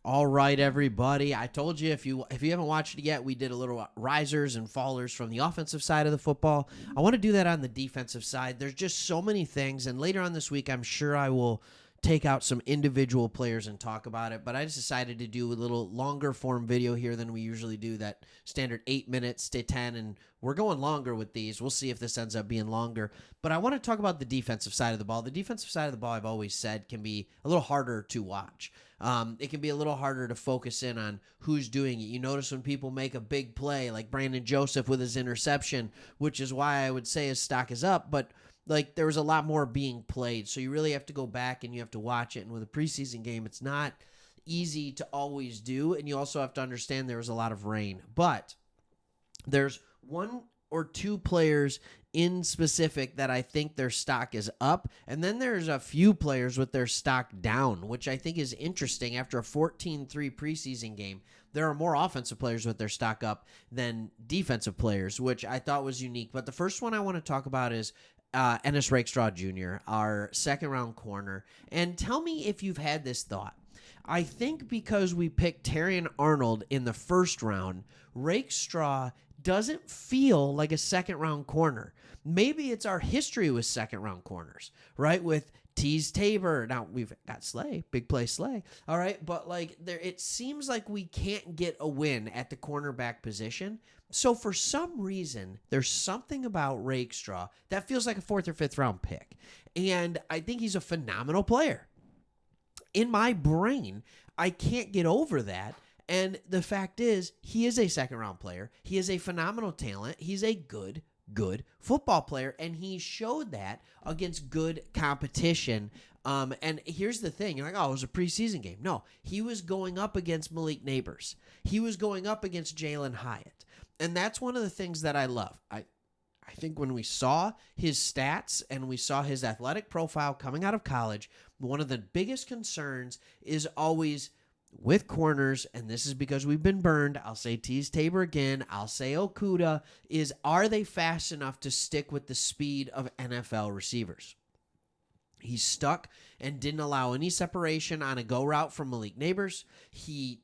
All right, everybody. I told you if you haven't watched it yet, we did a little risers and fallers from the offensive side of the football. I want to do that on the defensive side. There's just so many things, and later on this week, I'm sure I will take out some individual players and talk about it. But I just decided to do a little longer form video here than we usually do. That standard 8 minutes to 10, and we're going longer with these. We'll see if this ends up being longer. But I want to talk about the defensive side of the ball. The defensive side of the ball, I've always said, can be a little harder to watch. It can be a little harder to focus in on who's doing it. You notice when people make a big play, like Brandon Joseph with his interception, which is why I would say his stock is up, but like there was a lot more being played. So you really have to go back and you have to watch it. And with a preseason game, it's not easy to always do. And you also have to understand there was a lot of rain. But there's one or two players in specific that I think their stock is up. And then there's a few players with their stock down, which I think is interesting. After a 14-3 preseason game, there are more offensive players with their stock up than defensive players, which I thought was unique. But the first one I want to talk about is Ennis Rakestraw Jr., our second-round corner. And tell me if you've had this thought. I think because we picked Terrion Arnold in the first round, Rakestraw doesn't feel like a second-round corner. Maybe it's our history with second-round corners, right? With Tease Tabor. Now, we've got Slay, big play Slay, all right? But, like, it seems like we can't get a win at the cornerback position. So, for some reason, there's something about Rakestraw that feels like a 4th or 5th round pick. And I think he's a phenomenal player. In my brain, I can't get over that. And the fact is, he is a second-round player. He is a phenomenal talent. He's a good football player, and he showed that against good competition. And here's the thing. You're like, oh, it was a preseason game. No, he was going up against Malik Neighbors. He was going up against Jalen Hyatt. And that's one of the things that I love. I think when we saw his stats and we saw his athletic profile coming out of college, one of the biggest concerns is always with corners, and this is because we've been burned. I'll say Tease Tabor again. I'll say Okuda, is are they fast enough to stick with the speed of NFL receivers? He stuck and didn't allow any separation on a go route from Malik Neighbors. He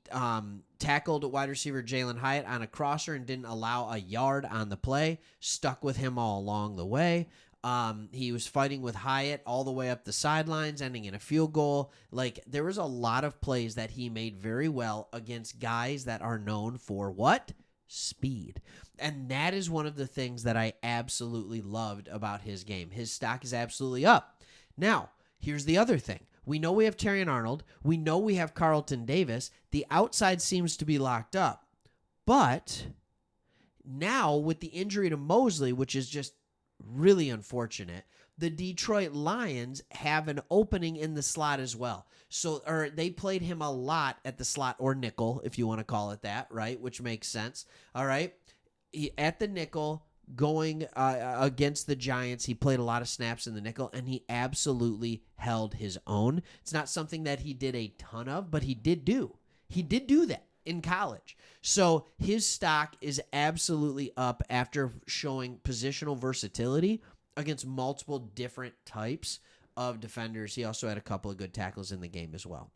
tackled wide receiver Jalen Hyatt on a crosser and didn't allow a yard on the play. Stuck with him all along the way. He was fighting with Hyatt all the way up the sidelines, ending in a field goal. Like, there was a lot of plays that he made very well against guys that are known for what? Speed. And that is one of the things that I absolutely loved about his game. His stock is absolutely up. Now, here's the other thing. We know we have Terrion Arnold. We know we have Carlton Davis. The outside seems to be locked up. But now with the injury to Mosley, which is just really unfortunate, the Detroit Lions have an opening in the slot as well. So, they played him a lot at the slot, or nickel, if you want to call it that, right? Which makes sense. All right. At the nickel, going against the Giants, he played a lot of snaps in the nickel, and he absolutely held his own. It's not something that he did a ton of, but he did do. He did do that in college. So his stock is absolutely up after showing positional versatility against multiple different types of defenders. He also had a couple of good tackles in the game as well.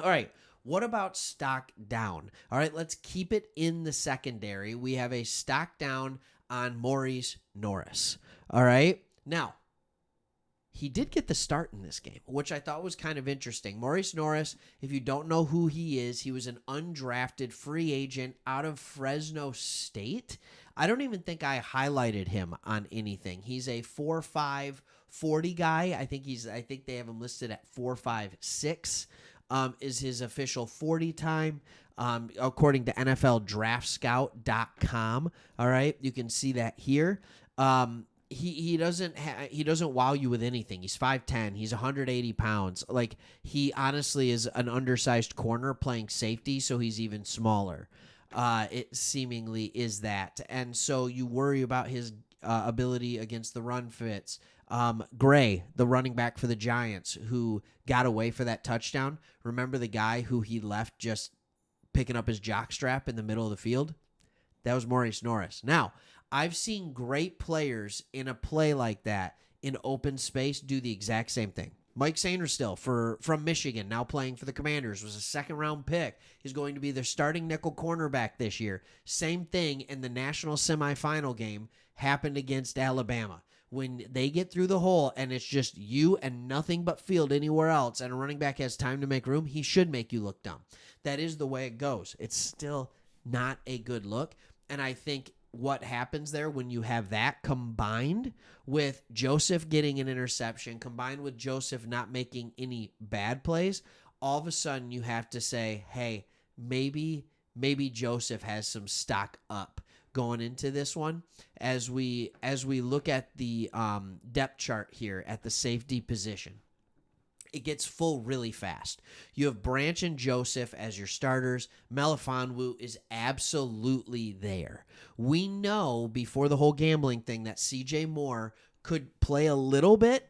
All right. What about stock down? All right, let's keep it in the secondary. We have a stock down on Maurice Norris. All right. Now, he did get the start in this game, which I thought was kind of interesting. Maurice Norris, if you don't know who he is, he was an undrafted free agent out of Fresno State. I don't even think I highlighted him on anything. He's a 4.5 40 guy. I think they have him listed at 4.56. Is his official 40 time, according to NFLDraftScout.com. All right, you can see that here. He doesn't wow you with anything. He's 5'10". He's 180 pounds. Like, he honestly is an undersized corner playing safety, so he's even smaller. It seemingly is that, and so you worry about his ability against the run fits. Gray, the running back for the Giants, who got away for that touchdown. Remember the guy who he left just picking up his jockstrap in the middle of the field? That was Maurice Norris. Now, I've seen great players in a play like that in open space do the exact same thing. Mike Sainristil from Michigan, now playing for the Commanders, was a second-round pick. He's going to be their starting nickel cornerback this year. Same thing in the national semifinal game happened against Alabama. When they get through the hole and it's just you and nothing but field anywhere else and a running back has time to make room, he should make you look dumb. That is the way it goes. It's still not a good look, and I think what happens there when you have that combined with Joseph getting an interception, combined with Joseph not making any bad plays, all of a sudden you have to say, hey, maybe Joseph has some stock up going into this one. As we look at the depth chart here at the safety position, it gets full really fast. You have Branch and Joseph as your starters. Melifonwu is absolutely there. We know before the whole gambling thing that C.J. Moore could play a little bit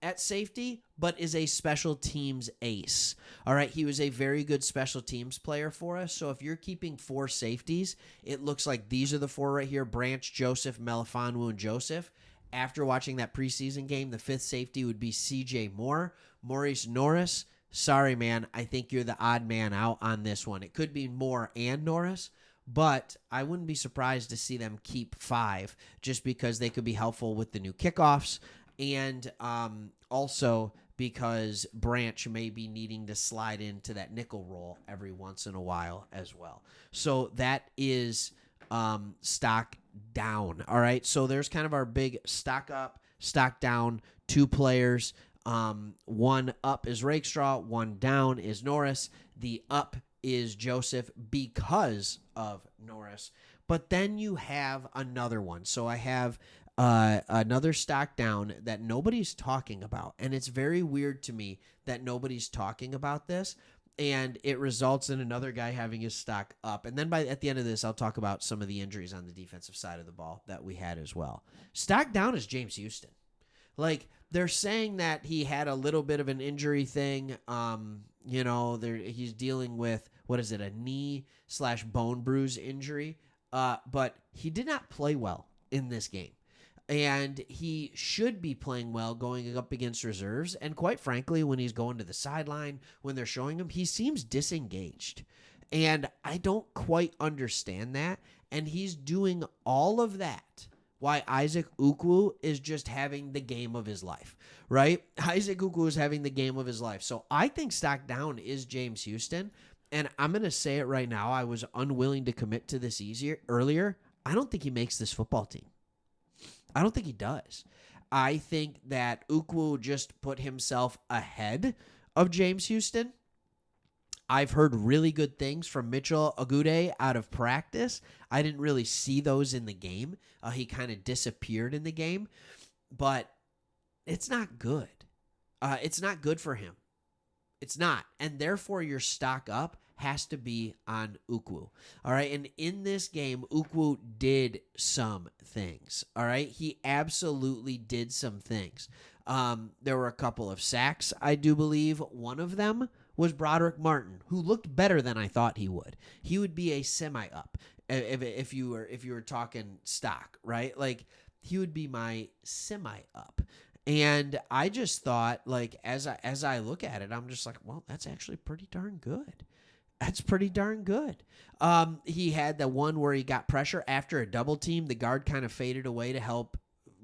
at safety, but is a special teams ace. All right, he was a very good special teams player for us. So if you're keeping 4 safeties, it looks like these are the 4 right here: Branch, Joseph, Melifonwu, and Joseph. After watching that preseason game, the 5th safety would be C.J. Moore. Maurice Norris, sorry, man. I think you're the odd man out on this one. It could be Moore and Norris, but I wouldn't be surprised to see them keep 5 just because they could be helpful with the new kickoffs and also because Branch may be needing to slide into that nickel role every once in a while as well. So that is stock down. All right, so there's kind of our big stock up, stock down, 2 players. One up is Rakestraw, one down is Norris. The up is Joseph because of Norris. But then you have another one. So I have another stock down that nobody's talking about. And it's very weird to me that nobody's talking about this. And it results in another guy having his stock up. And then at the end of this, I'll talk about some of the injuries on the defensive side of the ball that we had as well. Stock down is James Houston. Like, they're saying that he had a little bit of an injury thing. He's dealing with, a knee/bone bruise injury. But he did not play well in this game. And he should be playing well going up against reserves. And quite frankly, when he's going to the sideline, when they're showing him, he seems disengaged. And I don't quite understand that. And he's doing all of that why Isaac Ukwu is just having the game of his life, right? Isaac Ukwu is having the game of his life. So I think stock down is James Houston. And I'm going to say it right now. I was unwilling to commit to this earlier. I don't think he makes this football team. I don't think he does. I think that Ukwu just put himself ahead of James Houston. I've heard really good things from Mitchell Agude out of practice. I didn't really see those in the game. He kind of disappeared in the game, but it's not good. It's not good for him. It's not. And therefore, your stock up has to be on Ukwu. All right. And in this game, Ukwu did some things. All right. He absolutely did some things. There were a couple of sacks, I do believe. One of them was Broderick Martin, who looked better than I thought he would. He would be a semi-up if you were talking stock, right? Like, he would be my semi-up. And I just thought, like, as I look at it, I'm just like, well, that's actually pretty darn good. That's pretty darn good. He had the one where he got pressure after a double team. The guard kind of faded away to help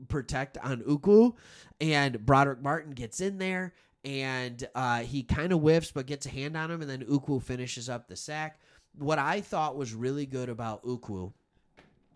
protect on Ukwu, and Broderick Martin gets in there, and he kind of whiffs but gets a hand on him, and then Ukwu finishes up the sack. What I thought was really good about Ukwu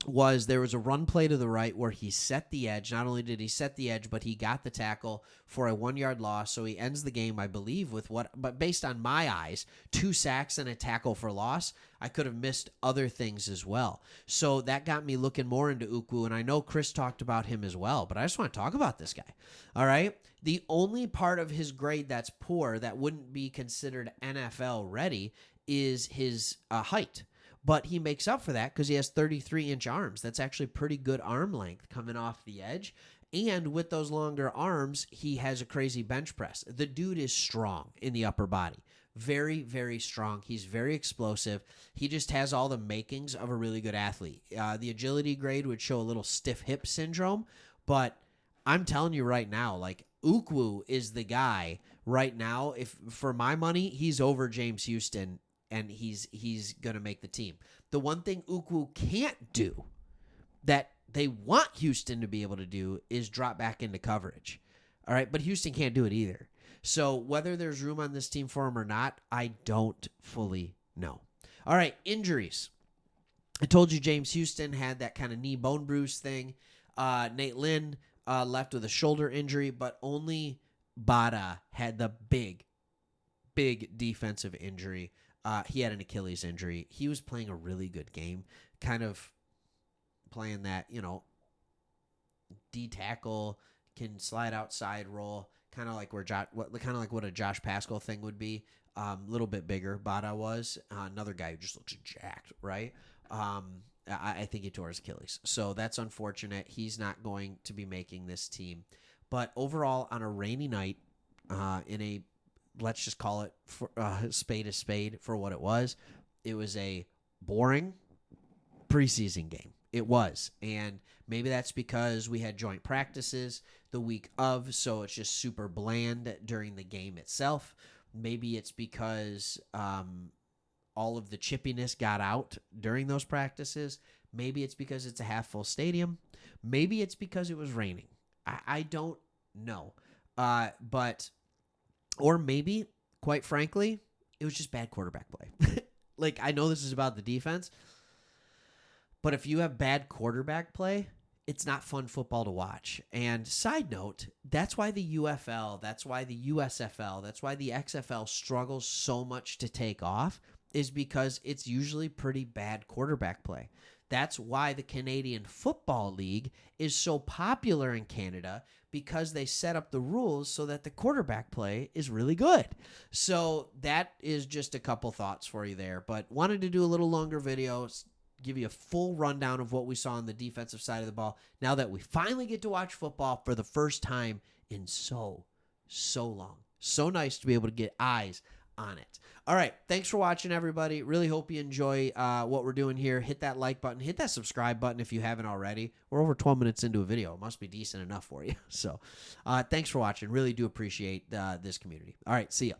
was there was a run play to the right where he set the edge. Not only did he set the edge, but he got the tackle for a 1-yard loss. So he ends the game, I believe, but based on my eyes, 2 sacks and a tackle for loss. I could have missed other things as well. So that got me looking more into Ukwu, and I know Chris talked about him as well, but I just want to talk about this guy. All right? The only part of his grade that's poor that wouldn't be considered NFL ready is his height. But he makes up for that because he has 33-inch arms. That's actually pretty good arm length coming off the edge. And with those longer arms, he has a crazy bench press. The dude is strong in the upper body. Very, very strong. He's very explosive. He just has all the makings of a really good athlete. The agility grade would show a little stiff hip syndrome. But I'm telling you right now, like, Ukwu is the guy right now. If for my money, he's over James Houston, and he's gonna make the team. The one thing Ukwu can't do that they want Houston to be able to do is drop back into coverage. All right, but Houston can't do it either. So whether there's room on this team for him or not, I don't fully know. All right, injuries. I told you James Houston had that kind of knee bone bruise thing. Nate Lynn left with a shoulder injury, but only Bada had the big defensive injury. He had an Achilles injury. He was playing a really good game, kind of playing that, D tackle, can slide outside role, kind of like what a Josh Pascal thing would be. Little bit bigger, Bada was. Another guy who just looks jacked, right? I think he tore his Achilles. So that's unfortunate. He's not going to be making this team. But overall, on a rainy night, in a, let's just call it spade a spade for what it was a boring preseason game. It was. And maybe that's because we had joint practices the week of, so it's just super bland during the game itself. Maybe it's because all of the chippiness got out during those practices. Maybe it's because it's a half-full stadium. Maybe it's because it was raining. I don't know. Or maybe, quite frankly, it was just bad quarterback play. Like, I know this is about the defense, but if you have bad quarterback play, it's not fun football to watch. And side note, that's why the UFL, that's why the USFL, that's why the XFL struggles so much to take off, is because it's usually pretty bad quarterback play. That's why the Canadian Football League is so popular in Canada, because they set up the rules so that the quarterback play is really good. So that is just a couple thoughts for you there. But wanted to do a little longer video, give you a full rundown of what we saw on the defensive side of the ball now that we finally get to watch football for the first time in so long. So nice to be able to get eyes on it. All right. Thanks for watching, everybody. Really hope you enjoy what we're doing here. Hit that like button. Hit that subscribe button if you haven't already. We're over 12 minutes into a video. It must be decent enough for you. So thanks for watching. Really do appreciate this community. All right. See ya.